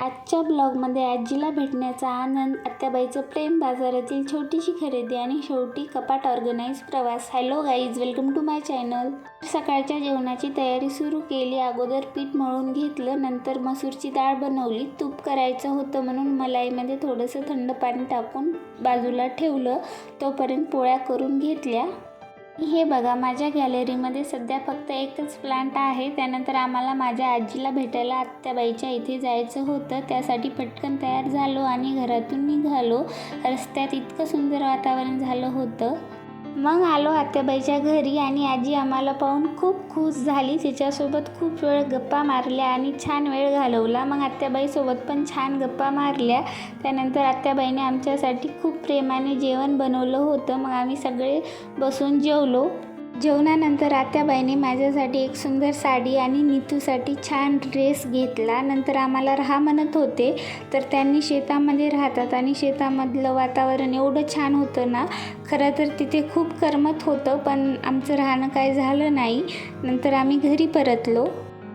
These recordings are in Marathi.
आजच्या ब्लॉगमध्ये आजीला भेटण्याचा आनंद, आत्याबाईचं प्रेम, बाजारातील छोटीशी खरेदी आणि शेवटी कपाट ऑर्गनाइज प्रवास. Hello guys, welcome to my channel. सकाळच्या जेवणाची तयारी सुरू केली. अगोदर पीठ मळून घेतलं, नंतर मसूरची डाळ बनवली. तूप करायचं होतं म्हणून मलाईमध्ये थोडंसं थंड पाणी टाकून बाजूला ठेवलं. तोपर्यंत पोळ्या करून घेतल्या. हे बघा, माझ्या गॅलरीमध्ये सध्या फक्त एकच प्लांट आहे. त्यानंतर आम्हाला माझ्या आजीला भेटायला आत्याबाईच्या इथे जायचं होतं. त्यासाठी पटकन तयार झालो आणि घरातून निघालो. रस्त्यात इतकं सुंदर वातावरण झालं होतं. मग आलो आत्याबाईच्या घरी आणि आजी आम्हाला पाहून खूप खुश झाली. तिच्यासोबत खूप वेळ गप्पा मारल्या आणि छान वेळ घालवला. मग आत्याबाईसोबत पण छान गप्पा मारल्या. त्यानंतर आत्याबाईने आमच्यासाठी खूप प्रेमाने जेवण बनवलं होतं. मग आम्ही सगळे बसून जेवलो. जेवणानंतर आत्याबाईने माझ्यासाठी एक सुंदर साडी आणि नीतूसाठी छान ड्रेस घेतला. नंतर आम्हाला राहा म्हणत होते, तर त्यांनी शेतामध्ये राहतात आणि शेतामधलं वातावरण एवढं छान होतं ना. खरं तर तिथे खूप करमत होतं, पण आमचं राहणं काय झालं नाही. नंतर आम्ही घरी परतलो.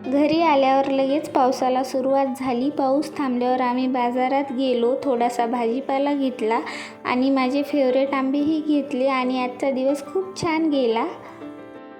घरी आल्यावर लगेच पावसाला सुरुवात झाली. पाऊस थांबल्यावर आम्ही बाजारात गेलो. थोडासा भाजीपाला घेतला आणि माझे फेवरेट आंबेही घेतले आणि आजचा दिवस खूप छान गेला.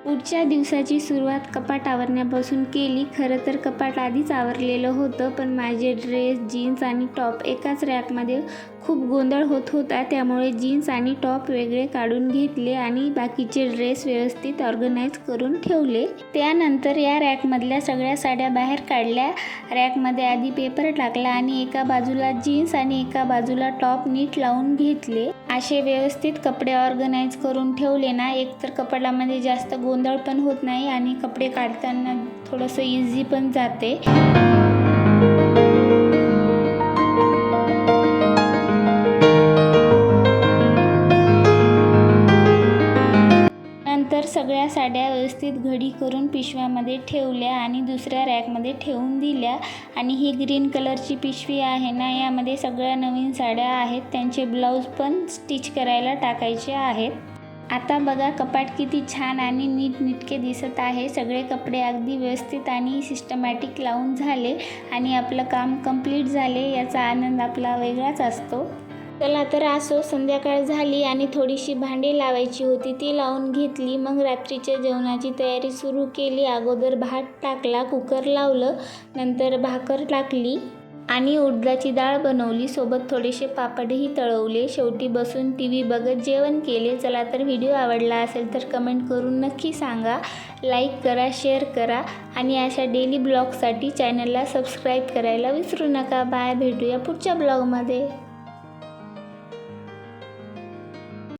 पुढच्या दिवसाची सुरुवात कपाट आवरण्यापासून केली. खरं तर कपाट आधीच आवरलेलं होतं, पण माझे ड्रेस, जीन्स आणि टॉप एकाच रॅकमध्ये खूप गोंधळ होत होता. त्यामुळे जीन्स आणि टॉप वेगळे काढून घेतले आणि बाकीचे ड्रेस व्यवस्थित ऑर्गनाइज करून ठेवले. त्यानंतर या रॅकमधल्या सगळ्या साड्या बाहेर काढल्या. रॅकमध्ये आधी पेपर टाकला आणि एका बाजूला जीन्स आणि एका बाजूला टॉप नीट लावून घेतले. असे व्यवस्थित कपडे ऑर्गनाइज करून ठेवले ना, एकतर कपाटामध्ये जास्त गोंधळ पण होत नाही आणि कपडे काढताना थोडंसं इझी पण जाते. नंतर सगळ्या साड्या व्यवस्थित घडी करून पिशव्यामध्ये ठेवल्या आणि दुसऱ्या रॅकमध्ये ठेवून दिल्या. आणि ही ग्रीन कलरची पिशवी आहे ना, यामध्ये सगळ्या नवीन साड्या आहेत. त्यांचे ब्लाऊज पण स्टिच करायला टाकायचे आहेत. आता बघा, कपाट किती छान आणि नीटनेटके दिसत आहे. सगळे कपडे अगदी व्यवस्थित आणि सिस्टमॅटिक लावून झाले आणि आपलं काम कंप्लीट झाले. याचा आनंद आपला वेगळाच असतो. चला तर असो, संध्याकाळ झाली आणि थोडीशी भांडी लावायची होती, ती लावून घेतली. मग रात्रीच्या जेवणाची तयारी सुरू केली. अगोदर भात टाकला, कुकर लावलं, नंतर भाकर टाकली आणि उडदाची डाळ बनवली. सोबत थोडेसे पापडही तळवले. शेवटी बसून TV बघत जेवण केले. चला तर, व्हिडिओ आवडला असेल तर कमेंट करून नक्की सांगा. लाईक करा, शेअर करा आणि अशा डेली ब्लॉगसाठी चॅनलला सबस्क्राईब करायला विसरू नका. बाय, भेटूया पुढच्या ब्लॉगमध्ये.